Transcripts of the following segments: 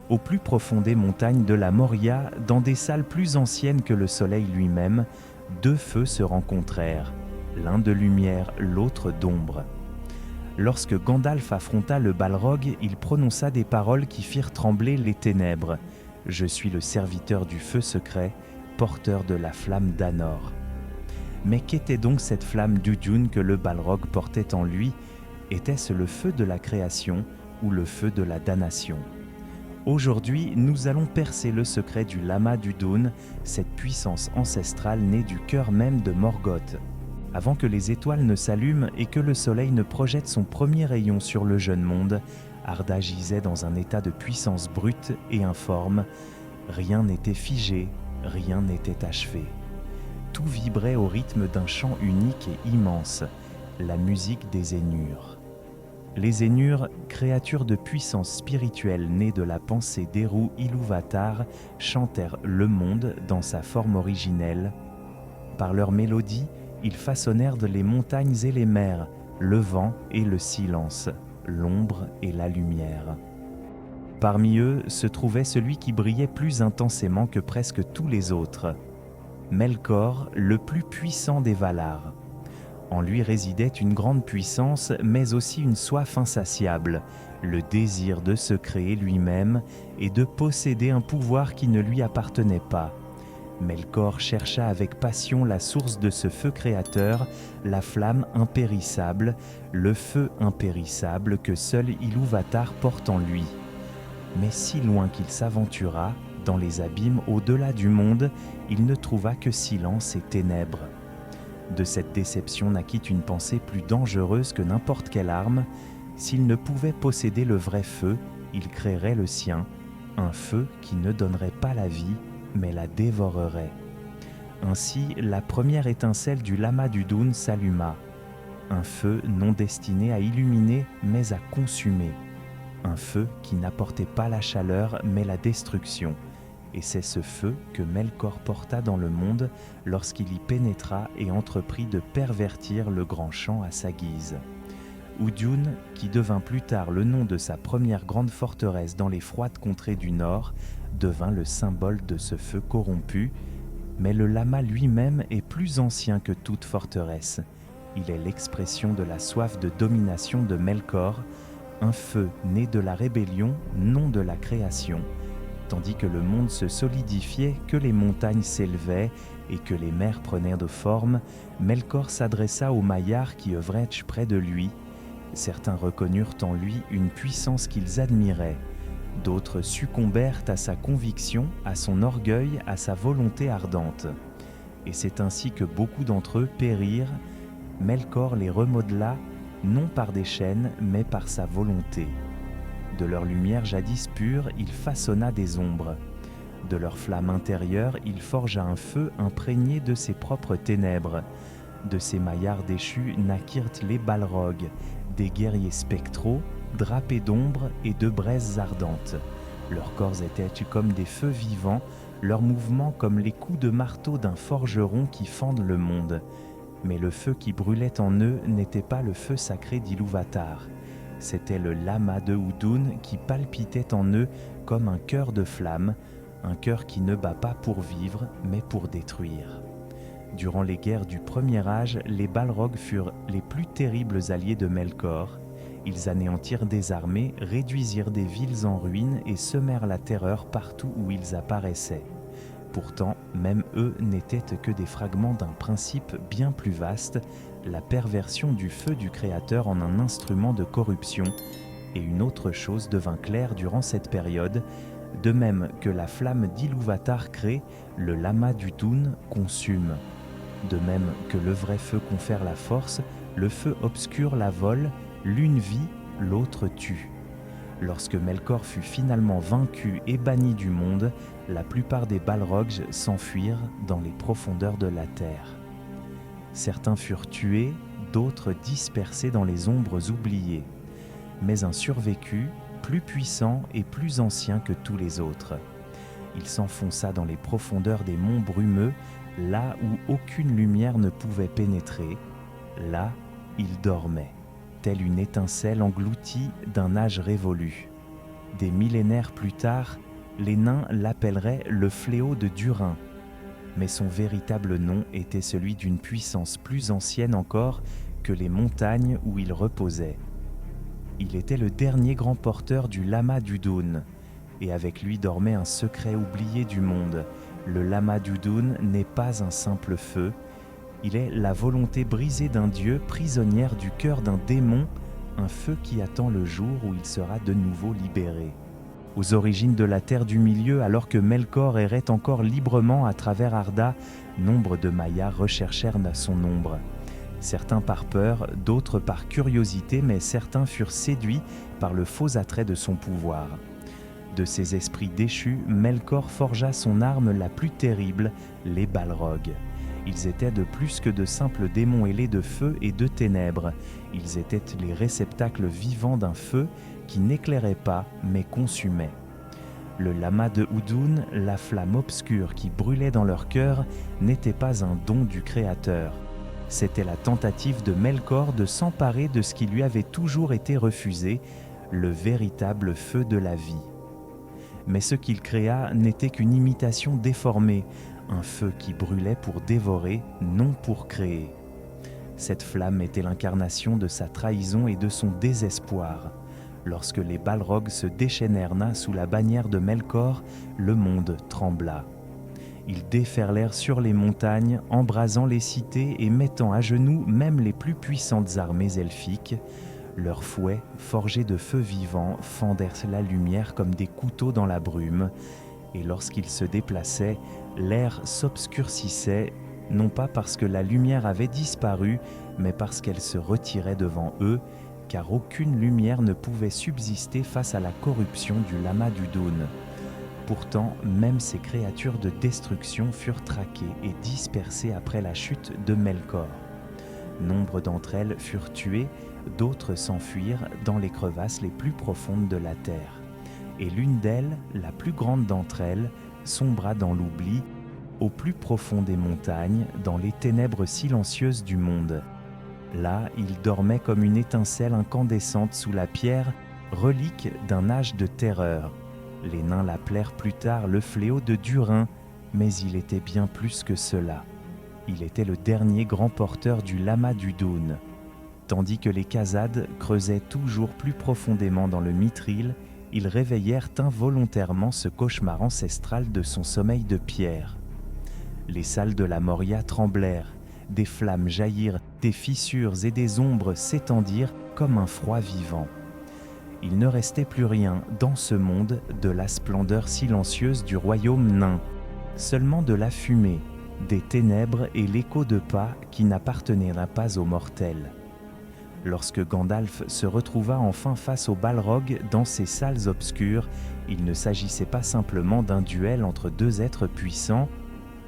Au plus profond des montagnes de la Moria, dans des salles plus anciennes que le soleil lui-même, deux feux se rencontrèrent, l'un de lumière, l'autre d'ombre. Lorsque Gandalf affronta le Balrog, il prononça des paroles qui firent trembler les ténèbres. « Je suis le serviteur du feu secret, porteur de la flamme d'Anor. » Mais qu'était donc cette flamme d'Udun que le Balrog portait en lui? Était-ce le feu de la création ou le feu de la damnation? Aujourd'hui, nous allons percer le secret du lama d'Udun, cette puissance ancestrale née du cœur même de Morgoth. Avant que les étoiles ne s'allument et que le soleil ne projette son premier rayon sur le jeune monde, Arda gisait dans un état de puissance brute et informe. Rien n'était figé, rien n'était achevé. Tout vibrait au rythme d'un chant unique et immense, la musique des Ainur. Les Ainur, créatures de puissance spirituelle nées de la pensée d'Eru Ilúvatar, chantèrent le monde dans sa forme originelle. Par leur mélodie, ils façonnèrent les montagnes et les mers, le vent et le silence, l'ombre et la lumière. Parmi eux se trouvait celui qui brillait plus intensément que presque tous les autres, Melkor, le plus puissant des Valar. En lui résidait une grande puissance, mais aussi une soif insatiable, le désir de se créer lui-même et de posséder un pouvoir qui ne lui appartenait pas. Melkor chercha avec passion la source de ce feu créateur, la flamme impérissable, le feu impérissable que seul Ilúvatar porte en lui. Mais si loin qu'il s'aventura, dans les abîmes au-delà du monde, il ne trouva que silence et ténèbres. De cette déception naquit une pensée plus dangereuse que n'importe quelle arme. S'il ne pouvait posséder le vrai feu, il créerait le sien, un feu qui ne donnerait pas la vie, mais la dévorerait. Ainsi, la première étincelle du lama d'Udun s'alluma. Un feu non destiné à illuminer, mais à consumer. Un feu qui n'apportait pas la chaleur, mais la destruction. Et c'est ce feu que Melkor porta dans le monde lorsqu'il y pénétra et entreprit de pervertir le grand champ à sa guise. Udun, qui devint plus tard le nom de sa première grande forteresse dans les froides contrées du nord, devint le symbole de ce feu corrompu, mais le lama lui-même est plus ancien que toute forteresse. Il est l'expression de la soif de domination de Melkor, un feu né de la rébellion, non de la création. Tandis que le monde se solidifiait, que les montagnes s'élevaient et que les mers prenaient de forme, Melkor s'adressa aux Maiar qui œuvraient près de lui. Certains reconnurent en lui une puissance qu'ils admiraient. D'autres succombèrent à sa conviction, à son orgueil, à sa volonté ardente. Et c'est ainsi que beaucoup d'entre eux périrent. Melkor les remodela, non par des chaînes, mais par sa volonté. De leur lumière jadis pure, il façonna des ombres. De leur flamme intérieure, il forgea un feu imprégné de ses propres ténèbres. De ces maillards déchus naquirent les Balrogs, des guerriers spectraux, drapés d'ombre et de braises ardentes. Leurs corps étaient comme des feux vivants, leurs mouvements comme les coups de marteau d'un forgeron qui fendent le monde. Mais le feu qui brûlait en eux n'était pas le feu sacré d'Ilúvatar. C'était le lama de Udun qui palpitait en eux comme un cœur de flamme, un cœur qui ne bat pas pour vivre, mais pour détruire. Durant les guerres du Premier Âge, les Balrogs furent les plus terribles alliés de Melkor. Ils anéantirent des armées, réduisirent des villes en ruines et semèrent la terreur partout où ils apparaissaient. Pourtant, même eux n'étaient que des fragments d'un principe bien plus vaste, la perversion du feu du Créateur en un instrument de corruption. Et une autre chose devint claire durant cette période, de même que la flamme d'Ilúvatar crée, le lama d'Udun consume. De même que le vrai feu confère la force, le feu obscure la vole, l'une vit, l'autre tue. Lorsque Melkor fut finalement vaincu et banni du monde, la plupart des Balrogs s'enfuirent dans les profondeurs de la terre. Certains furent tués, d'autres dispersés dans les ombres oubliées. Mais un survécut, plus puissant et plus ancien que tous les autres. Il s'enfonça dans les profondeurs des monts brumeux, là où aucune lumière ne pouvait pénétrer. Là, il dormait, telle une étincelle engloutie d'un âge révolu. Des millénaires plus tard, les nains l'appelleraient le fléau de Durin, mais son véritable nom était celui d'une puissance plus ancienne encore que les montagnes où il reposait. Il était le dernier grand porteur du lama d'Udun, et avec lui dormait un secret oublié du monde. Le lama d'Udun n'est pas un simple feu, il est la volonté brisée d'un dieu, prisonnière du cœur d'un démon, un feu qui attend le jour où il sera de nouveau libéré. Aux origines de la Terre du Milieu, alors que Melkor errait encore librement à travers Arda, nombre de Mayas recherchèrent son ombre. Certains par peur, d'autres par curiosité, mais certains furent séduits par le faux attrait de son pouvoir. De ces esprits déchus, Melkor forgea son arme la plus terrible, les Balrogs. Ils étaient de plus que de simples démons ailés de feu et de ténèbres. Ils étaient les réceptacles vivants d'un feu qui n'éclairait pas, mais consumait. Le lama de Udun, la flamme obscure qui brûlait dans leur cœur, n'était pas un don du Créateur. C'était la tentative de Melkor de s'emparer de ce qui lui avait toujours été refusé, le véritable feu de la vie. Mais ce qu'il créa n'était qu'une imitation déformée, un feu qui brûlait pour dévorer, non pour créer. Cette flamme était l'incarnation de sa trahison et de son désespoir. Lorsque les Balrogs se déchaînèrent sous la bannière de Melkor, le monde trembla. Ils déferlèrent sur les montagnes, embrasant les cités et mettant à genoux même les plus puissantes armées elfiques. Leurs fouets, forgés de feu vivant, fendèrent la lumière comme des couteaux dans la brume, et lorsqu'ils se déplaçaient, l'air s'obscurcissait, non pas parce que la lumière avait disparu, mais parce qu'elle se retirait devant eux, car aucune lumière ne pouvait subsister face à la corruption du lama d'Udun. Pourtant, même ces créatures de destruction furent traquées et dispersées après la chute de Melkor. Nombre d'entre elles furent tuées, d'autres s'enfuirent dans les crevasses les plus profondes de la terre. Et l'une d'elles, la plus grande d'entre elles, sombra dans l'oubli, au plus profond des montagnes, dans les ténèbres silencieuses du monde. Là, il dormait comme une étincelle incandescente sous la pierre, relique d'un âge de terreur. Les nains l'appelèrent plus tard le fléau de Durin, mais il était bien plus que cela. Il était le dernier grand porteur du lama d'Udun. Tandis que les Khazad creusaient toujours plus profondément dans le Mithril, ils réveillèrent involontairement ce cauchemar ancestral de son sommeil de pierre. Les salles de la Moria tremblèrent, des flammes jaillirent, des fissures et des ombres s'étendirent comme un froid vivant. Il ne restait plus rien dans ce monde de la splendeur silencieuse du royaume nain, seulement de la fumée, des ténèbres et l'écho de pas qui n'appartenaient pas aux mortels. Lorsque Gandalf se retrouva enfin face aux Balrogs dans ces salles obscures, il ne s'agissait pas simplement d'un duel entre deux êtres puissants,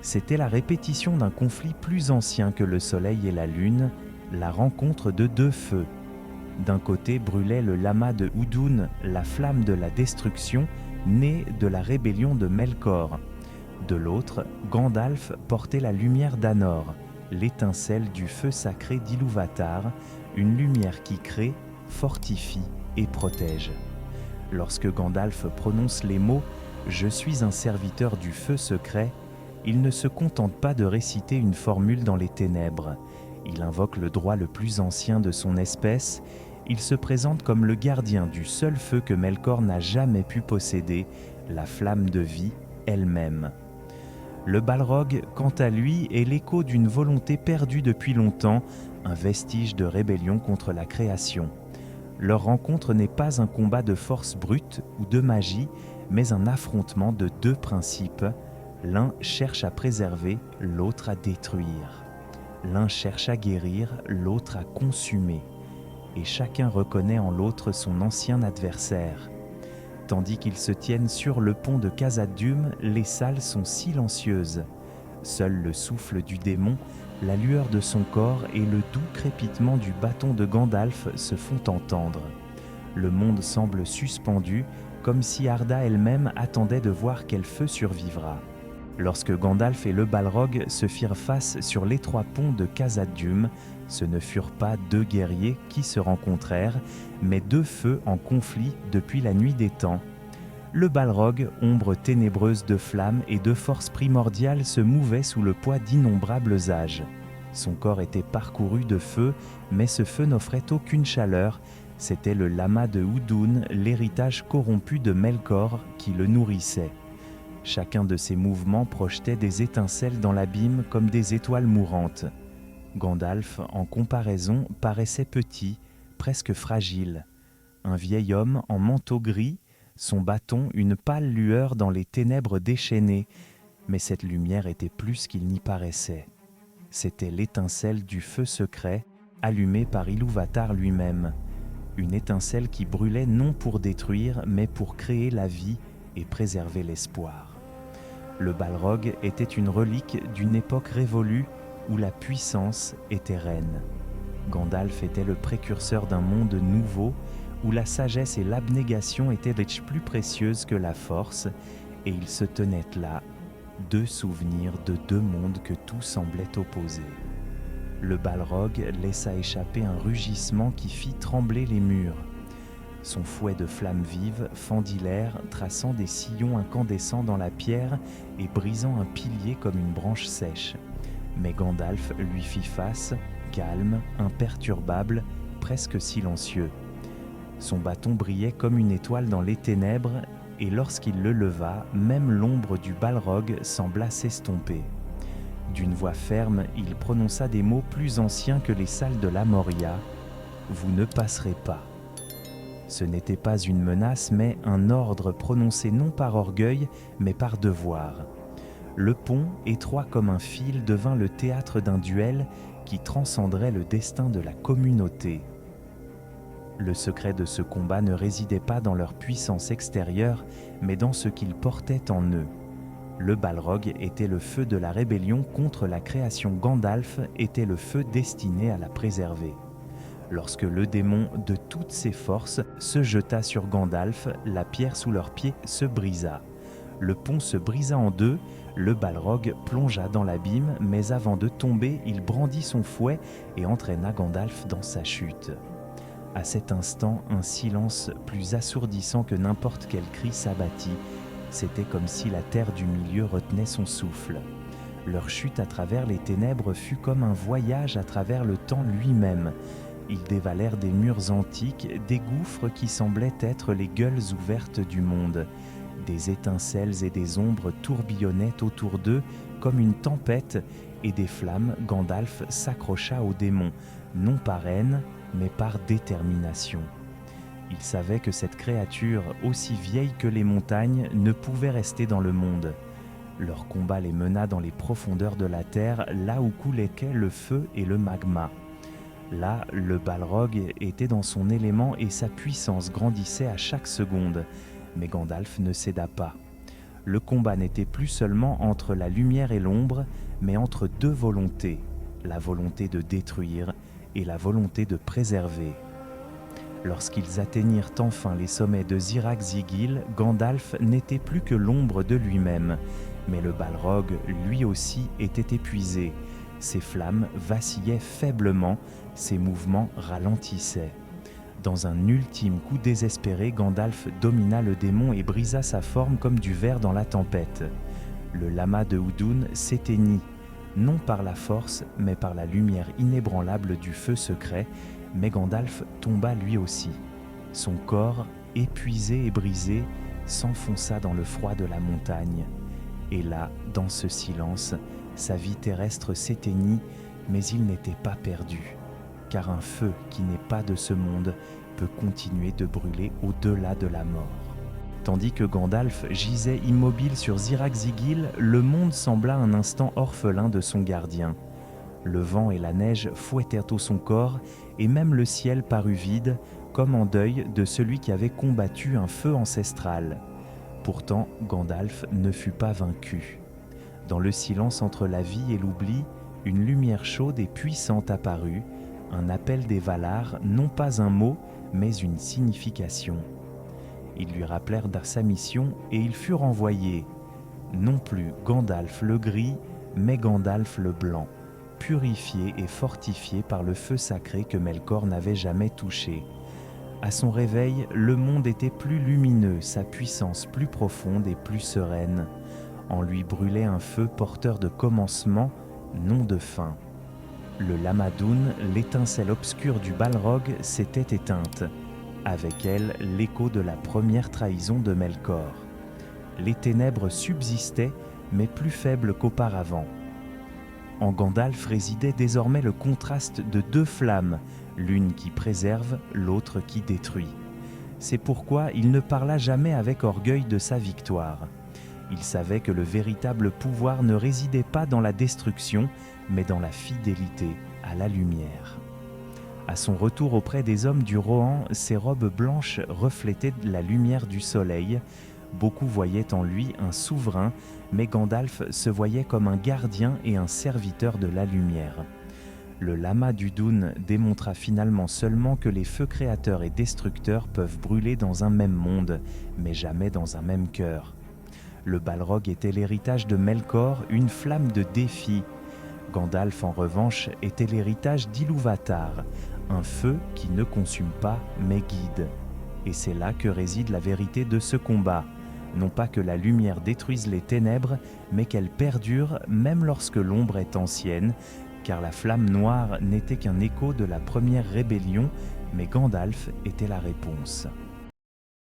c'était la répétition d'un conflit plus ancien que le soleil et la lune, la rencontre de deux feux. D'un côté brûlait le lama de Udun, la flamme de la destruction, née de la rébellion de Melkor. De l'autre, Gandalf portait la lumière d'Anor, l'étincelle du feu sacré d'Ilúvatar, une lumière qui crée, fortifie et protège. Lorsque Gandalf prononce les mots « Je suis un serviteur du feu secret », il ne se contente pas de réciter une formule dans les ténèbres. Il invoque le droit le plus ancien de son espèce. Il se présente comme le gardien du seul feu que Melkor n'a jamais pu posséder, la flamme de vie elle-même. Le Balrog, quant à lui, est l'écho d'une volonté perdue depuis longtemps, un vestige de rébellion contre la création. Leur rencontre n'est pas un combat de force brute ou de magie, mais un affrontement de deux principes. L'un cherche à préserver, l'autre à détruire. L'un cherche à guérir, l'autre à consumer. Et chacun reconnaît en l'autre son ancien adversaire. Tandis qu'ils se tiennent sur le pont de Khazad-dûm, les salles sont silencieuses. Seul le souffle du démon, la lueur de son corps et le doux crépitement du bâton de Gandalf se font entendre. Le monde semble suspendu, comme si Arda elle-même attendait de voir quel feu survivra. Lorsque Gandalf et le Balrog se firent face sur l'étroit pont de Khazad-dûm, ce ne furent pas deux guerriers qui se rencontrèrent, mais deux feux en conflit depuis la nuit des temps, Le Balrog, ombre ténébreuse de flammes et de force primordiale, se mouvait sous le poids d'innombrables âges. Son corps était parcouru de feu, mais ce feu n'offrait aucune chaleur. C'était le lama de Udun, l'héritage corrompu de Melkor, qui le nourrissait. Chacun de ses mouvements projetait des étincelles dans l'abîme comme des étoiles mourantes. Gandalf, en comparaison, paraissait petit, presque fragile. Un vieil homme en manteau gris, son bâton une pâle lueur dans les ténèbres déchaînées, mais cette lumière était plus qu'il n'y paraissait. C'était l'étincelle du feu secret, allumé par Ilúvatar lui-même. Une étincelle qui brûlait non pour détruire, mais pour créer la vie et préserver l'espoir. Le Balrog était une relique d'une époque révolue où la puissance était reine. Gandalf était le précurseur d'un monde nouveau où la sagesse et l'abnégation étaient plus précieuses que la force, et ils se tenaient là, deux souvenirs de deux mondes que tout semblait opposer. Le Balrog laissa échapper un rugissement qui fit trembler les murs. Son fouet de flammes vives fendit l'air, traçant des sillons incandescents dans la pierre et brisant un pilier comme une branche sèche. Mais Gandalf lui fit face, calme, imperturbable, presque silencieux. Son bâton brillait comme une étoile dans les ténèbres, et lorsqu'il le leva, même l'ombre du Balrog sembla s'estomper. D'une voix ferme, il prononça des mots plus anciens que les salles de la Moria. « Vous ne passerez pas ». Ce n'était pas une menace, mais un ordre prononcé non par orgueil, mais par devoir. Le pont, étroit comme un fil, devint le théâtre d'un duel qui transcenderait le destin de la communauté. Le secret de ce combat ne résidait pas dans leur puissance extérieure, mais dans ce qu'ils portaient en eux. Le Balrog était le feu de la rébellion contre la création, Gandalf était le feu destiné à la préserver. Lorsque le démon de toutes ses forces se jeta sur Gandalf, la pierre sous leurs pieds se brisa. Le pont se brisa en deux, le Balrog plongea dans l'abîme, mais avant de tomber, il brandit son fouet et entraîna Gandalf dans sa chute. À cet instant, un silence plus assourdissant que n'importe quel cri s'abattit. C'était comme si la terre du milieu retenait son souffle. Leur chute à travers les ténèbres fut comme un voyage à travers le temps lui-même. Ils dévalèrent des murs antiques, des gouffres qui semblaient être les gueules ouvertes du monde. Des étincelles et des ombres tourbillonnaient autour d'eux comme une tempête, et des flammes, Gandalf s'accrocha au démon, non par haine, mais par détermination. Il savait que cette créature, aussi vieille que les montagnes, ne pouvait rester dans le monde. Leur combat les mena dans les profondeurs de la terre, là où coulaient le feu et le magma. Là, le Balrog était dans son élément et sa puissance grandissait à chaque seconde. Mais Gandalf ne céda pas. Le combat n'était plus seulement entre la lumière et l'ombre, mais entre deux volontés, la volonté de détruire et la volonté de préserver. Lorsqu'ils atteignirent enfin les sommets de Zirak-Zigil, Gandalf n'était plus que l'ombre de lui-même, mais le Balrog, lui aussi, était épuisé. Ses flammes vacillaient faiblement, ses mouvements ralentissaient. Dans un ultime coup désespéré, Gandalf domina le démon et brisa sa forme comme du verre dans la tempête. Le lama de Udun s'éteignit, non par la force, mais par la lumière inébranlable du feu secret, mais Gandalf tomba lui aussi. Son corps, épuisé et brisé, s'enfonça dans le froid de la montagne. Et là, dans ce silence, sa vie terrestre s'éteignit, mais il n'était pas perdu. Car un feu qui n'est pas de ce monde peut continuer de brûler au-delà de la mort. Tandis que Gandalf gisait immobile sur Zirak-Zigil, le monde sembla un instant orphelin de son gardien. Le vent et la neige fouettèrent au son corps, et même le ciel parut vide, comme en deuil de celui qui avait combattu un feu ancestral. Pourtant, Gandalf ne fut pas vaincu. Dans le silence entre la vie et l'oubli, une lumière chaude et puissante apparut, un appel des Valar, non pas un mot, mais une signification. Ils lui rappelèrent sa mission et il fut renvoyé. Non plus Gandalf le gris, mais Gandalf le blanc, purifié et fortifié par le feu sacré que Melkor n'avait jamais touché. À son réveil, le monde était plus lumineux, sa puissance plus profonde et plus sereine. En lui brûlait un feu porteur de commencement, non de fin. Le Lamadoun, l'étincelle obscure du Balrog, s'était éteinte. Avec elle, l'écho de la première trahison de Melkor. Les ténèbres subsistaient, mais plus faibles qu'auparavant. En Gandalf résidait désormais le contraste de deux flammes, l'une qui préserve, l'autre qui détruit. C'est pourquoi il ne parla jamais avec orgueil de sa victoire. Il savait que le véritable pouvoir ne résidait pas dans la destruction, mais dans la fidélité à la lumière. À son retour auprès des hommes du Rohan, ses robes blanches reflétaient la lumière du soleil. Beaucoup voyaient en lui un souverain, mais Gandalf se voyait comme un gardien et un serviteur de la lumière. Le lama du Dûn démontra finalement seulement que les feux créateurs et destructeurs peuvent brûler dans un même monde, mais jamais dans un même cœur. Le Balrog était l'héritage de Melkor, une flamme de défi. Gandalf, en revanche, était l'héritage d'Ilúvatar, un feu qui ne consume pas, mais guide. Et c'est là que réside la vérité de ce combat. Non pas que la lumière détruise les ténèbres, mais qu'elle perdure même lorsque l'ombre est ancienne, car la flamme noire n'était qu'un écho de la première rébellion, mais Gandalf était la réponse.